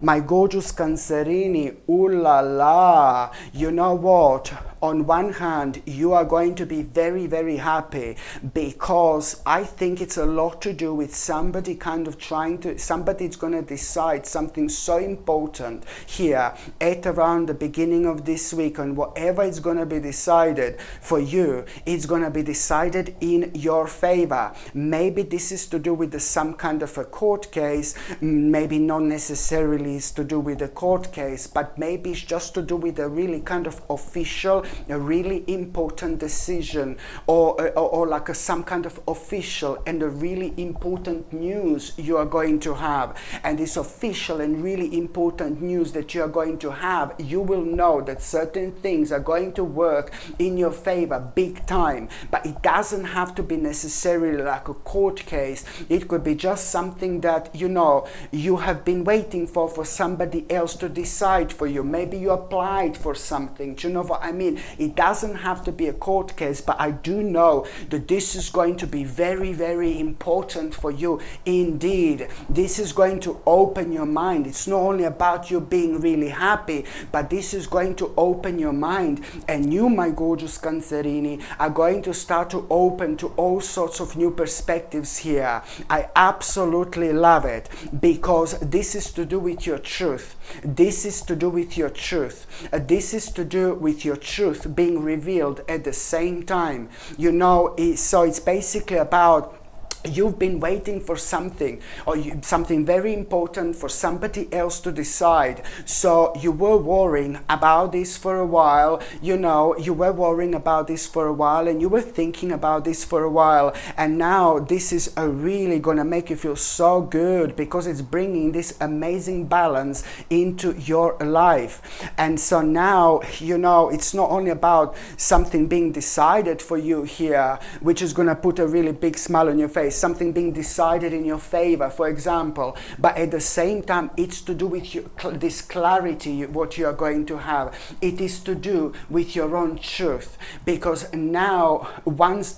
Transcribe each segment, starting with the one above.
My gorgeous Cancerini, ooh la la, you know what? On one hand, you are going to be very, very happy because I think it's a lot to do with somebody kind of somebody's going to decide something so important here at around the beginning of this week, and whatever is going to be decided for you, it's going to be decided in your favor. Maybe this is to do with some kind of a court case, maybe not necessarily is to do with a court case, but maybe it's just to do with a really kind of official, a really important decision, or like some kind of official and a really important news you are going to have. And this official and really important news that you are going to have, you will know that certain things are going to work in your favor big time. But it doesn't have to be necessarily like a court case. It could be just something that you have been waiting for somebody else to decide for you. Maybe you applied for something. Do you know what I mean? It doesn't have to be a court case, but I do know that this is going to be very, very important for you indeed. This is going to open your mind. It's not only about you being really happy, but this is going to open your mind, and you, my gorgeous Cancerini, are going to start to open to all sorts of new perspectives here. I absolutely love it, because this is to do with your truth. This is to do with your truth. This is to do with your truth being revealed at the same time. So it's basically about you've been waiting for something, or something very important for somebody else to decide. So you were worrying about this for a while, you were worrying about this for a while, and you were thinking about this for a while, and now this is really gonna make you feel so good, because it's bringing this amazing balance into your life. And so now, it's not only about something being decided for you here, which is gonna put a really big smile on your face, something being decided in your favor, for example, but at the same time it's to do with this clarity what you are going to have. It is to do with your own truth, because now once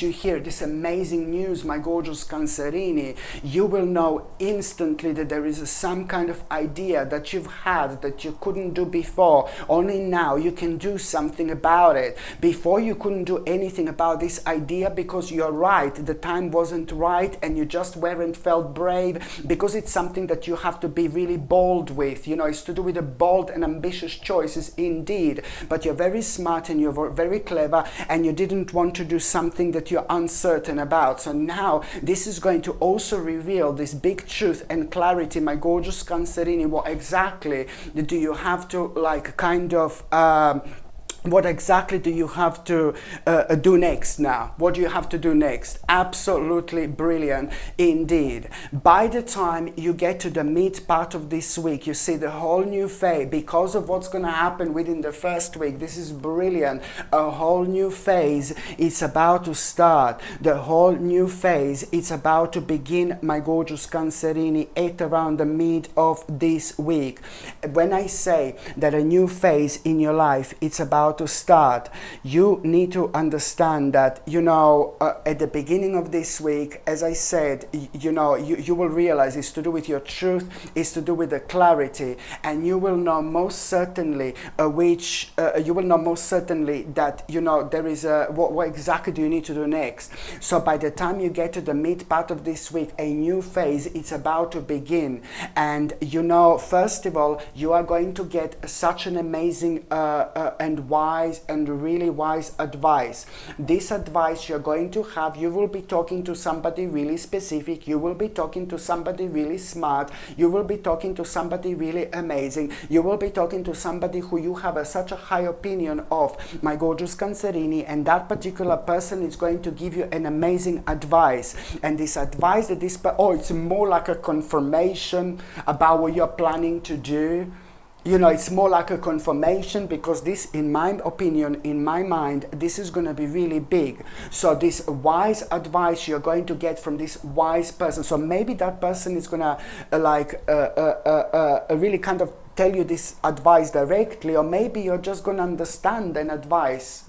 you hear this amazing news, my gorgeous Cancerini, you will know instantly that there is some kind of idea that you've had that you couldn't do before. Only now you can do something about it. Before you couldn't do anything about this idea, because you're right, the time wasn't right and you just weren't felt brave, because it's something that you have to be really bold with. It's to do with the bold and ambitious choices indeed, but you're very smart and you're very clever, and you didn't want to do something that you're uncertain about. So now this is going to also reveal this big truth and clarity, my gorgeous Cancerini. What exactly do you have to what exactly do you have to do next now? What do you have to do next? Absolutely brilliant indeed. By the time you get to the mid part of this week, you see the whole new phase, because of what's going to happen within the first week. This is brilliant. A whole new phase is about to start. The whole new phase is about to begin, my gorgeous Cancerini, at around the mid of this week. When I say that a new phase in your life, it's about to start, you need to understand that at the beginning of this week, as I said, you will realize it's to do with your truth, it's to do with the clarity, and you will know most certainly that there is what exactly do you need to do next. So by the time you get to the mid part of this week, a new phase it's about to begin, and first of all, you are going to get such an amazing and wise and really wise advice. This advice you're going to have, you will be talking to somebody really specific, you will be talking to somebody really smart, you will be talking to somebody really amazing, you will be talking to somebody who you have such a high opinion of, my gorgeous Cancerini, and that particular person is going to give you an amazing advice. And this advice that it's more like a confirmation about what you're planning to do. It's more like a confirmation, because this, in my opinion, in my mind, this is going to be really big. So this wise advice you're going to get from this wise person. So maybe that person is going to really kind of tell you this advice directly, or maybe you're just going to understand an advice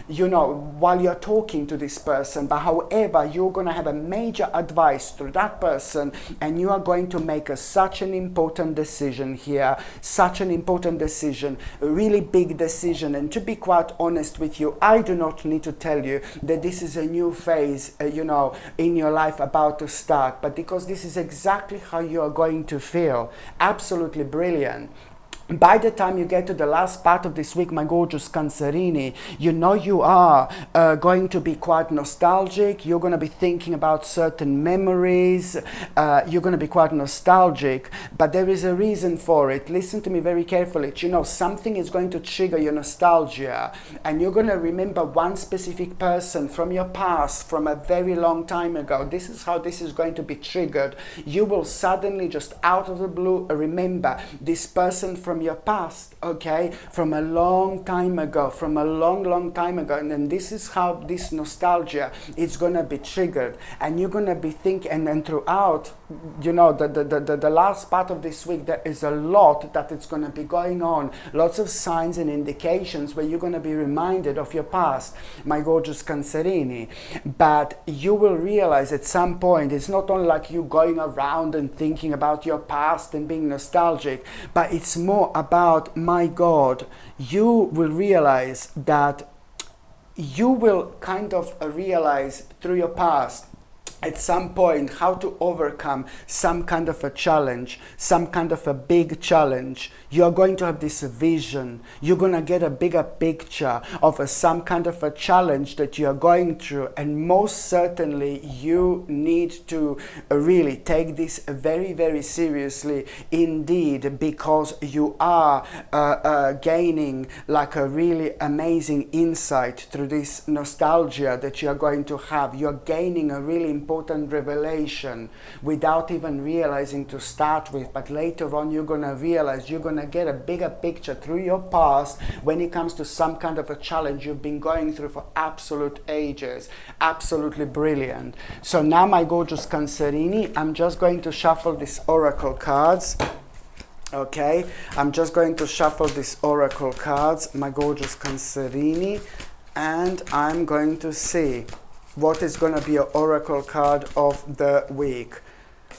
while you're talking to this person. But however, you're going to have a major advice through that person, and you are going to make such an important decision here, such an important decision, a really big decision. And to be quite honest with you, I do not need to tell you that this is a new phase, in your life about to start, but because this is exactly how you are going to feel. Absolutely brilliant. By the time you get to the last part of this week, my gorgeous Cancerini, you are going to be quite nostalgic. You're going to be thinking about certain memories. You're going to be quite nostalgic, but there is a reason for it. Listen to me very carefully. Something is going to trigger your nostalgia, and you're going to remember one specific person from your past, from a very long time ago. This is how this is going to be triggered. You will suddenly, just out of the blue, remember this person from your past, okay, from a long time ago, from a long time ago. And then this is how this nostalgia is going to be triggered, and you're going to be thinking, and then throughout, the last part of this week, there is a lot that is going to be going on, lots of signs and indications where you're going to be reminded of your past, my gorgeous Cancerini. But you will realize at some point, it's not only like you going around and thinking about your past and being nostalgic, but it's more about, my God, you will realize that you will kind of realize through your past at some point how to overcome some kind of a challenge, some kind of a big challenge. You're going to have this vision. You're going to get a bigger picture of some kind of a challenge that you're going through. And most certainly you need to really take this very, very seriously indeed, because you are gaining like a really amazing insight through this nostalgia that you're going to have. You're gaining a really important revelation without even realizing to start with, but later on you're going to realize, you're going to get a bigger picture through your past when it comes to some kind of a challenge you've been going through for absolute ages. Absolutely brilliant. So now, my gorgeous Cancerini, I'm just going to shuffle these oracle cards. Okay, I'm just going to shuffle these oracle cards, my gorgeous Cancerini, and I'm going to see what is going to be your oracle card of the week.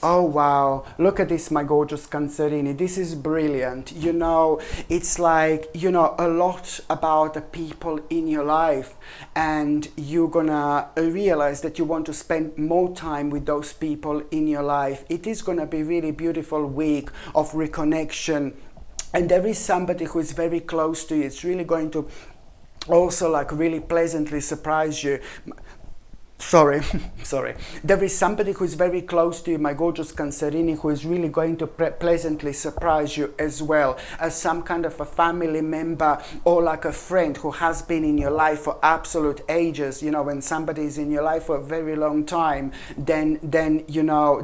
Oh wow, look at this, my gorgeous Cancerini. This is brilliant. It's like, a lot about the people in your life, and you're gonna realize that you want to spend more time with those people in your life. It is gonna be really beautiful week of reconnection, and there is somebody who is very close to you. It's really going to also like really pleasantly surprise you. Sorry. There is somebody who is very close to you, my gorgeous Cancerini, who is really going to pleasantly surprise you as well, as some kind of a family member or like a friend who has been in your life for absolute ages. When somebody is in your life for a very long time, then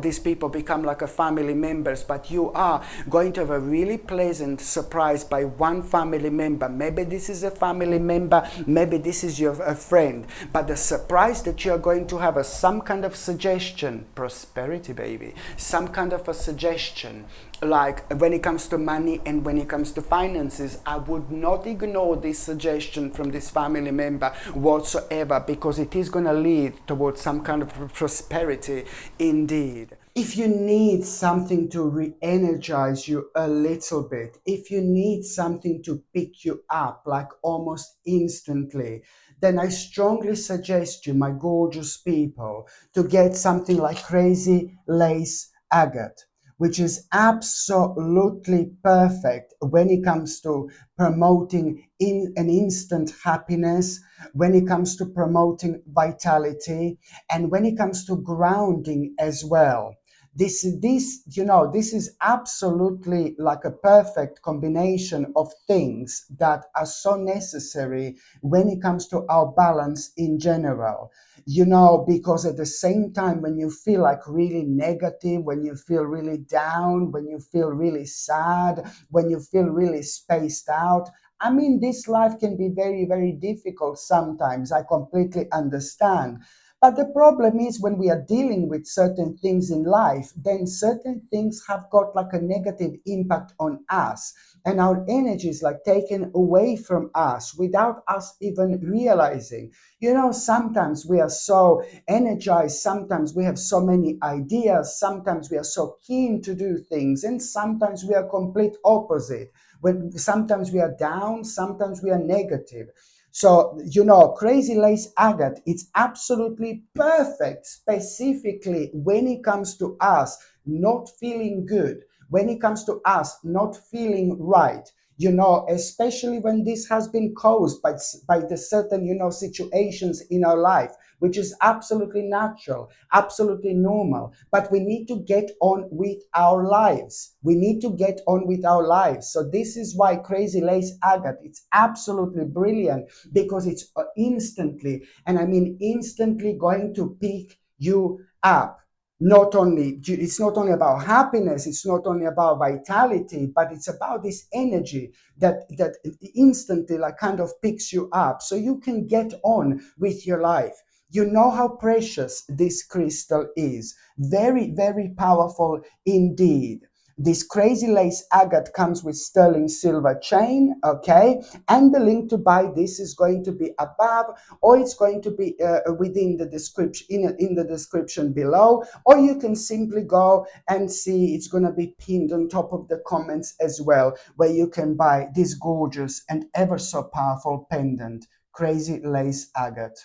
these people become like a family members. But you are going to have a really pleasant surprise by one family member. Maybe this is a family member, maybe this is a friend, but the surprise that you're going to have some kind of suggestion, prosperity baby, some kind of a suggestion, like when it comes to money and when it comes to finances. I would not ignore this suggestion from this family member whatsoever, because it is going to lead towards some kind of prosperity indeed. If you need something to re-energize you a little bit, if you need something to pick you up like almost instantly, then I strongly suggest you, my gorgeous people, to get something like Crazy Lace Agate, which is absolutely perfect when it comes to promoting an instant happiness, when it comes to promoting vitality, and when it comes to grounding as well. This is absolutely like a perfect combination of things that are so necessary when it comes to our balance in general. Because at the same time, when you feel like really negative, when you feel really down, when you feel really sad, when you feel really spaced out, I mean, this life can be very, very difficult sometimes. I completely understand. But the problem is when we are dealing with certain things in life, then certain things have got like a negative impact on us. And our energy is like taken away from us without us even realizing. Sometimes we are so energized, sometimes we have so many ideas, sometimes we are so keen to do things, and sometimes we are complete opposite. When sometimes we are down, sometimes we are negative. So, crazy lace agate, it's absolutely perfect, specifically when it comes to us not feeling good, when it comes to us not feeling right. Especially when this has been caused by the certain, situations in our life, which is absolutely natural, absolutely normal. But we need to get on with our lives. We need to get on with our lives. So this is why crazy lace agate, it's absolutely brilliant, because it's instantly, and I mean instantly, going to pick you up. It's not only about happiness, it's not only about vitality, but it's about this energy that instantly like kind of picks you up so you can get on with your life. You know how precious this crystal is. Very, very powerful indeed. This crazy lace agate comes with sterling silver chain, okay? And the link to buy this is going to be above, or it's going to be within the description, in the description below, or you can simply go and see it's going to be pinned on top of the comments as well, where you can buy this gorgeous and ever so powerful pendant, crazy lace agate.